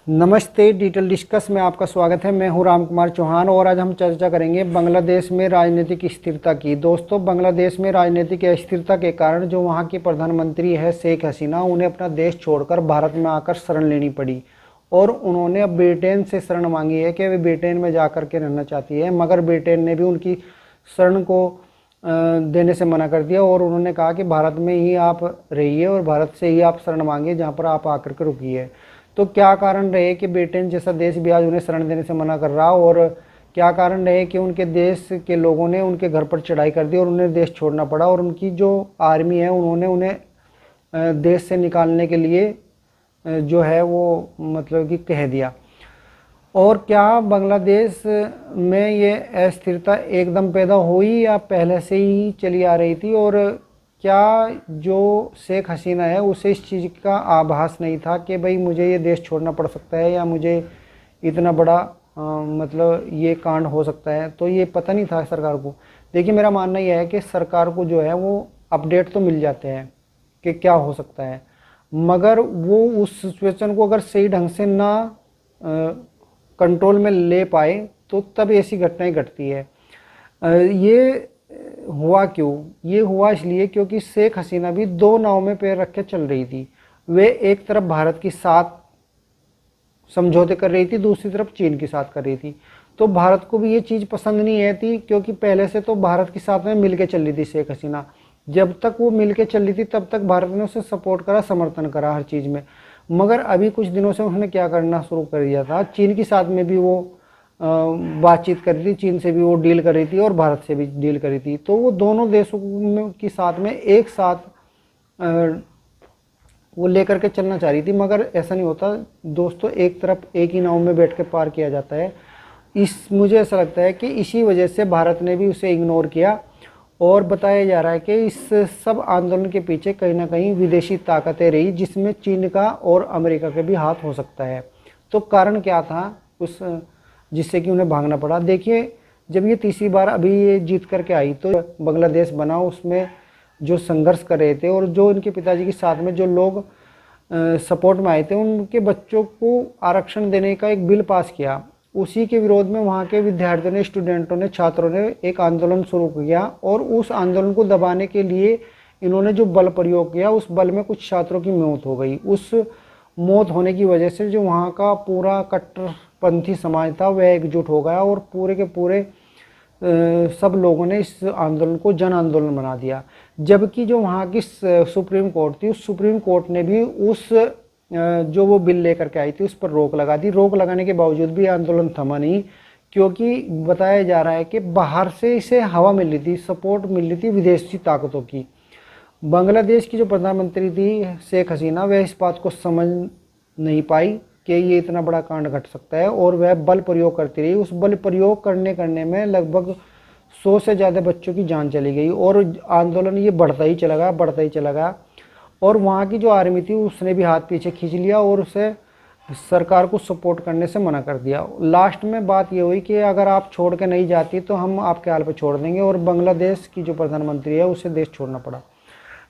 नमस्ते। Detail discuss में आपका स्वागत है। मैं हूं राम कुमार चौहान और आज हम चर्चा करेंगे बांग्लादेश में राजनीतिक स्थिरता की। दोस्तों, बांग्लादेश में राजनीतिक अस्थिरता के कारण जो वहां की प्रधानमंत्री है शेख हसीना, उन्हें अपना देश छोड़कर भारत में आकर शरण लेनी पड़ी और उन्होंने अब ब्रिटेन से शरण मांगी है कि वे ब्रिटेन में जाकर के रहना चाहती है, मगर ब्रिटेन ने भी उनकी शरण को देने से मना कर दिया और उन्होंने कहा कि भारत में ही आप रहिए और भारत से ही आप शरण मांगिए जहाँ पर आप आकर के रुकिए। तो क्या कारण रहे कि ब्रिटेन जैसा देश भी आज उन्हें शरण देने से मना कर रहा, और क्या कारण रहे कि उनके देश के लोगों ने उनके घर पर चढ़ाई कर दी और उन्हें देश छोड़ना पड़ा, और उनकी जो आर्मी है उन्होंने उन्हें देश से निकालने के लिए जो है वो मतलब कि कह दिया। और क्या बांग्लादेश में ये अस्थिरता एकदम पैदा हुई या पहले से ही चली आ रही थी, और क्या जो शेख हसीना है उसे इस चीज़ का आभास नहीं था कि भाई मुझे ये देश छोड़ना पड़ सकता है या मुझे इतना बड़ा मतलब ये कांड हो सकता है? तो ये पता नहीं था सरकार को। देखिए, मेरा मानना यह है कि सरकार को जो है वो अपडेट तो मिल जाते हैं कि क्या हो सकता है, मगर वो उस सिचुएशन को अगर सही ढंग से ना कंट्रोल में ले पाए तो तब ऐसी घटनाएं घटती है। ये हुआ क्यों? ये हुआ इसलिए क्योंकि शेख हसीना भी दो नाव में पैर रख के चल रही थी। वे एक तरफ भारत के साथ समझौते कर रही थी, दूसरी तरफ चीन के साथ कर रही थी। तो भारत को भी ये चीज़ पसंद नहीं है थी, क्योंकि पहले से तो भारत के साथ में मिल के चल रही थी शेख हसीना। जब तक वो मिल के चल रही थी तब तक भारत ने उसे सपोर्ट करा, समर्थन करा हर चीज़ में। मगर अभी कुछ दिनों से उन्होंने क्या करना शुरू कर दिया था, चीन के साथ में भी वो बातचीत कर रही थी, चीन से भी वो डील कर रही थी और भारत से भी डील कर रही थी। तो वो दोनों देशों के साथ में एक साथ वो लेकर के चलना चाह रही थी, मगर ऐसा नहीं होता दोस्तों। एक तरफ एक ही नाव में बैठ के पार किया जाता है। मुझे ऐसा लगता है कि इसी वजह से भारत ने भी उसे इग्नोर किया, और बताया जा रहा है कि इस सब आंदोलन के पीछे कहीं ना कहीं विदेशी ताकतें रही, जिसमें चीन का और अमेरिका का भी हाथ हो सकता है। तो कारण क्या था उस जिससे कि उन्हें भागना पड़ा? देखिए, जब ये तीसरी बार अभी ये जीत करके आई तो बांग्लादेश बना, उसमें जो संघर्ष कर रहे थे और जो इनके पिताजी के साथ में जो लोग सपोर्ट में आए थे, उनके बच्चों को आरक्षण देने का एक बिल पास किया। उसी के विरोध में वहाँ के विद्यार्थियों ने, स्टूडेंटों ने, छात्रों ने एक आंदोलन शुरू किया, और उस आंदोलन को दबाने के लिए इन्होंने जो बल प्रयोग किया, उस बल में कुछ छात्रों की मौत हो गई। उस मौत होने की वजह से जो वहाँ का पूरा कट्टरपंथी समाज था वह एकजुट हो गया, और पूरे के पूरे सब लोगों ने इस आंदोलन को जन आंदोलन बना दिया। जबकि जो वहाँ की सुप्रीम कोर्ट थी, उस सुप्रीम कोर्ट ने भी उस जो वो बिल लेकर के आई थी उस पर रोक लगा दी। रोक लगाने के बावजूद भी आंदोलन थमा नहीं, क्योंकि बताया जा रहा है कि बाहर से इसे हवा मिल रही थी, सपोर्ट मिल रही थी विदेशी ताकतों की। बांग्लादेश की जो प्रधानमंत्री थी शेख हसीना, वह इस बात को समझ नहीं पाई कि ये इतना बड़ा कांड घट सकता है, और वह बल प्रयोग करती रही। उस बल प्रयोग करने में लगभग 100 से ज़्यादा बच्चों की जान चली गई, और आंदोलन ये बढ़ता ही चला गया। और वहाँ की जो आर्मी थी उसने भी हाथ पीछे खींच लिया और उसे सरकार को सपोर्ट करने से मना कर दिया। लास्ट में बात ये हुई कि अगर आप छोड़ के नहीं जाती तो हम आपके हाल पे छोड़ देंगे, और बांग्लादेश की जो प्रधानमंत्री है उसे देश छोड़ना पड़ा।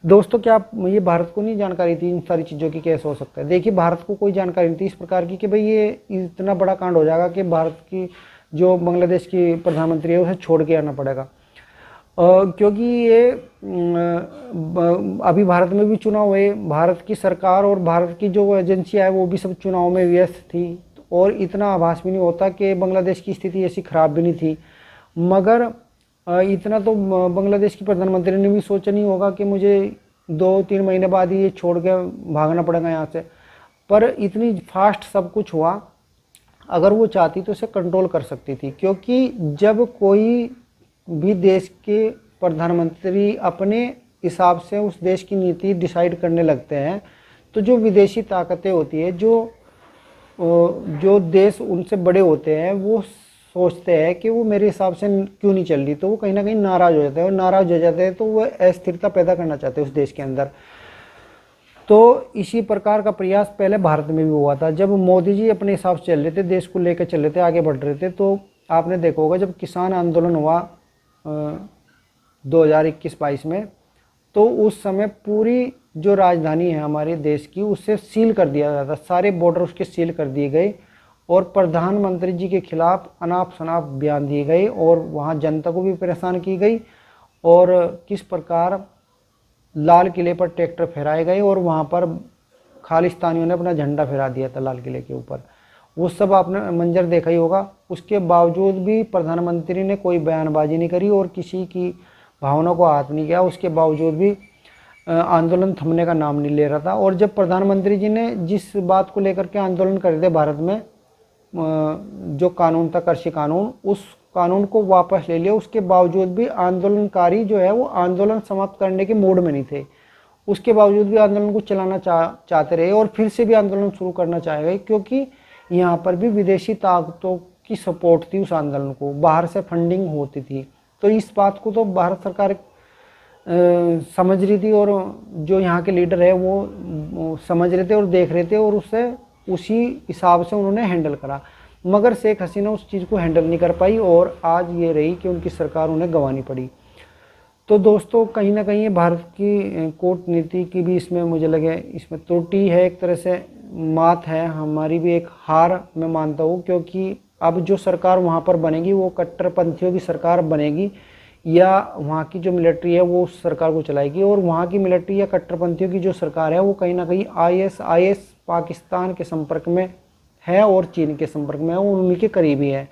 दोस्तों, क्या ये भारत को नहीं जानकारी थी इन सारी चीज़ों की कैसे हो सकता है? देखिए, भारत को कोई जानकारी नहीं थी इस प्रकार की कि भाई ये इतना बड़ा कांड हो जाएगा कि भारत की जो बांग्लादेश की प्रधानमंत्री है उसे छोड़ के आना पड़ेगा। क्योंकि ये अभी भारत में भी चुनाव हुए, भारत की सरकार और भारत की जो एजेंसियाँ है वो भी सब चुनाव में व्यस्त थी, और इतना आभास भी नहीं होता कि बांग्लादेश की स्थिति ऐसी ख़राब भी नहीं थी। मगर इतना तो बांग्लादेश की प्रधानमंत्री ने भी सोचा नहीं होगा कि मुझे 2-3 महीने बाद ही ये छोड़ के भागना पड़ेगा यहाँ से। पर इतनी फास्ट सब कुछ हुआ, अगर वो चाहती तो उसे कंट्रोल कर सकती थी। क्योंकि जब कोई भी देश के प्रधानमंत्री अपने हिसाब से उस देश की नीति डिसाइड करने लगते हैं, तो जो विदेशी ताकतें होती है, जो देश उनसे बड़े होते हैं, वो सोचते हैं कि वो मेरे हिसाब से क्यों नहीं चल रही, तो वो कहीं ना कहीं नाराज़ हो जाते हैं, और नाराज़ हो जाते हैं तो वो अस्थिरता पैदा करना चाहते हैं उस देश के अंदर। तो इसी प्रकार का प्रयास पहले भारत में भी हुआ था। जब मोदी जी अपने हिसाब से चल रहे थे, देश को लेकर चल रहे थे, आगे बढ़ रहे थे, तो आपने देखा होगा जब किसान आंदोलन हुआ 2021-22 में, तो उस समय पूरी जो राजधानी है हमारे देश की उसे सील कर दिया गया था, सारे बॉर्डर उसके सील कर दिए गए और प्रधानमंत्री जी के खिलाफ अनाप शनाप बयान दिए गए और वहाँ जनता को भी परेशान की गई और किस प्रकार लाल किले पर ट्रैक्टर फहराए गए और वहाँ पर खालिस्तानियों ने अपना झंडा फहरा दिया था लाल किले के ऊपर। वो सब आपने मंजर देखा ही होगा। उसके बावजूद भी प्रधानमंत्री ने कोई बयानबाजी नहीं करी और किसी की भावना को हाथ नहीं किया। उसके बावजूद भी आंदोलन थमने का नाम नहीं ले रहा था। और जब प्रधानमंत्री जी ने जिस बात को लेकर के आंदोलन कर दिया भारत में, जो कानून था कृषि कानून, उस कानून को वापस ले लिया, उसके बावजूद भी आंदोलनकारी जो है वो आंदोलन समाप्त करने के मूड में नहीं थे। उसके बावजूद भी आंदोलन को चलाना चाहते रहे और फिर से भी आंदोलन शुरू करना चाहे गए, क्योंकि यहाँ पर भी विदेशी ताकतों की सपोर्ट थी उस आंदोलन को, बाहर से फंडिंग होती थी। तो इस बात को तो भारत सरकार समझ रही थी और जो यहाँ के लीडर है वो समझ रहे थे और देख रहे थे और उससे उसी हिसाब से उन्होंने हैंडल करा। मगर शेख हसीना उस चीज़ को हैंडल नहीं कर पाई और आज ये रही कि उनकी सरकार उन्हें गंवानी पड़ी। तो दोस्तों कहीं ना कहीं भारत की कूटनीति की भी इसमें मुझे लगे इसमें त्रुटि है, एक तरह से मात है, हमारी भी एक हार मैं मानता हूँ। क्योंकि अब जो सरकार वहाँ पर बनेगी वो कट्टरपंथियों की सरकार बनेगी या वहाँ की जो मिलिट्री है वो उस सरकार को चलाएगी। और वहाँ की मिलिट्री या कट्टरपंथियों की जो सरकार है वो कहीं ना कहीं ISIS पाकिस्तान के संपर्क में है और चीन के संपर्क में है, वो उन्हीं के करीबी है।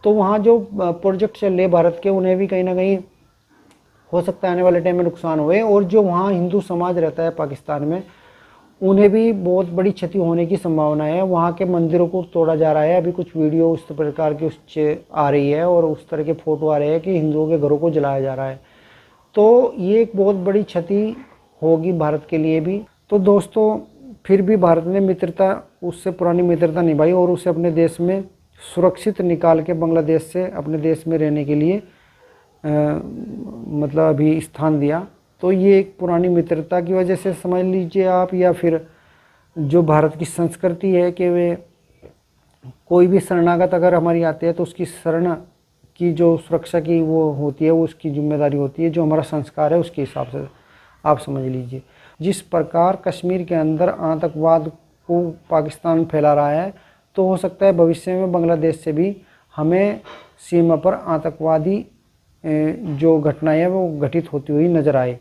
तो वहाँ जो प्रोजेक्ट चल रहे भारत के उन्हें भी कहीं ना कहीं हो सकता है आने वाले टाइम में नुकसान हुए। और जो वहाँ हिंदू समाज रहता है पाकिस्तान में, उन्हें भी बहुत बड़ी क्षति होने की संभावना है। वहाँ के मंदिरों को तोड़ा जा रहा है, अभी कुछ वीडियो उस प्रकार की उससे आ रही है और उस तरह के फ़ोटो आ रहे हैं कि हिंदुओं के घरों को जलाया जा रहा है। तो ये एक बहुत बड़ी क्षति होगी भारत के लिए भी। तो दोस्तों फिर भी भारत ने मित्रता, उससे पुरानी मित्रता निभाई और उसे अपने देश में सुरक्षित निकाल के बांग्लादेश से अपने देश में रहने के लिए मतलब अभी स्थान दिया। तो ये एक पुरानी मित्रता की वजह से समझ लीजिए आप, या फिर जो भारत की संस्कृति है कि वे कोई भी शरणागत अगर हमारी आते हैं तो उसकी शरण की जो सुरक्षा की वो होती है वो उसकी जिम्मेदारी होती है, जो हमारा संस्कार है उसके हिसाब से आप समझ लीजिए। जिस प्रकार कश्मीर के अंदर आतंकवाद को पाकिस्तान फैला रहा है, तो हो सकता है भविष्य में बांग्लादेश से भी हमें सीमा पर आतंकवादी जो घटनाएं हैं वो घटित होती हुई नज़र आए।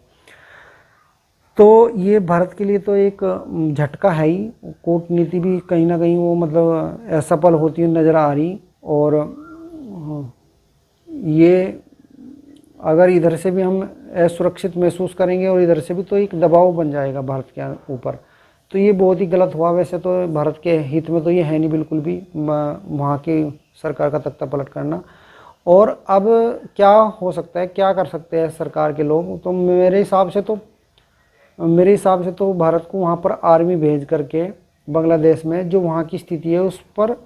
तो ये भारत के लिए तो एक झटका है ही। कूटनीति भी कहीं ना कहीं वो मतलब असफल होती हुई नज़र आ रही। और ये अगर इधर से भी हम असुरक्षित महसूस करेंगे और इधर से भी, तो एक दबाव बन जाएगा भारत के ऊपर। तो ये बहुत ही गलत हुआ। वैसे तो भारत के हित में तो ये है नहीं बिल्कुल भी वहाँ की सरकार का तख्ता पलट करना। और अब क्या हो सकता है, क्या कर सकते हैं सरकार के लोग, तो मेरे हिसाब से तो भारत को वहाँ पर आर्मी भेज करके बांग्लादेश में जो वहाँ की स्थिति है उस पर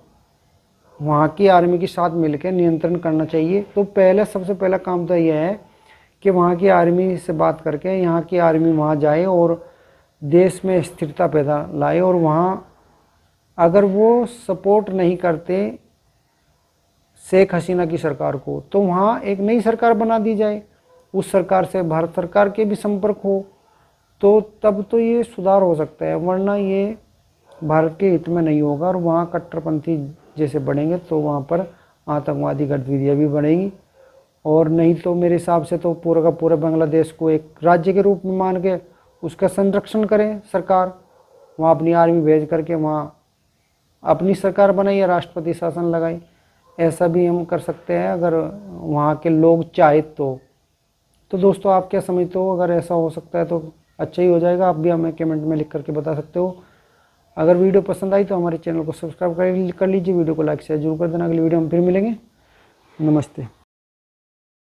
वहाँ की आर्मी के साथ मिलकर नियंत्रण करना चाहिए। तो सबसे पहला काम तो यह है कि वहाँ की आर्मी से बात करके यहाँ की आर्मी वहाँ जाए और देश में स्थिरता पैदा लाए। और वहाँ अगर वो सपोर्ट नहीं करते शेख हसीना की सरकार को, तो वहाँ एक नई सरकार बना दी जाए, उस सरकार से भारत सरकार के भी संपर्क हो, तो तब तो ये सुधार हो सकता है। वरना ये भारत के हित में नहीं होगा और वहाँ कट्टरपंथी जैसे बढ़ेंगे तो वहाँ पर आतंकवादी गतिविधियाँ भी बढ़ेंगी। और नहीं तो मेरे हिसाब से तो पूरा का पूरा बांग्लादेश को एक राज्य के रूप में मान के उसका संरक्षण करें सरकार, वहाँ अपनी आर्मी भेज करके वहाँ अपनी सरकार बनाए या राष्ट्रपति शासन लगाए। ऐसा भी हम कर सकते हैं अगर वहाँ के लोग चाहे तो। दोस्तों आप क्या समझते हो? अगर ऐसा हो सकता है तो अच्छा ही हो जाएगा। आप भी हमें कमेंट में लिख करके बता सकते हो। अगर वीडियो पसंद आई तो हमारे चैनल को सब्सक्राइब कर लीजिए, वीडियो को लाइक शेयर जरूर कर देना। अगली वीडियो में फिर मिलेंगे। नमस्ते।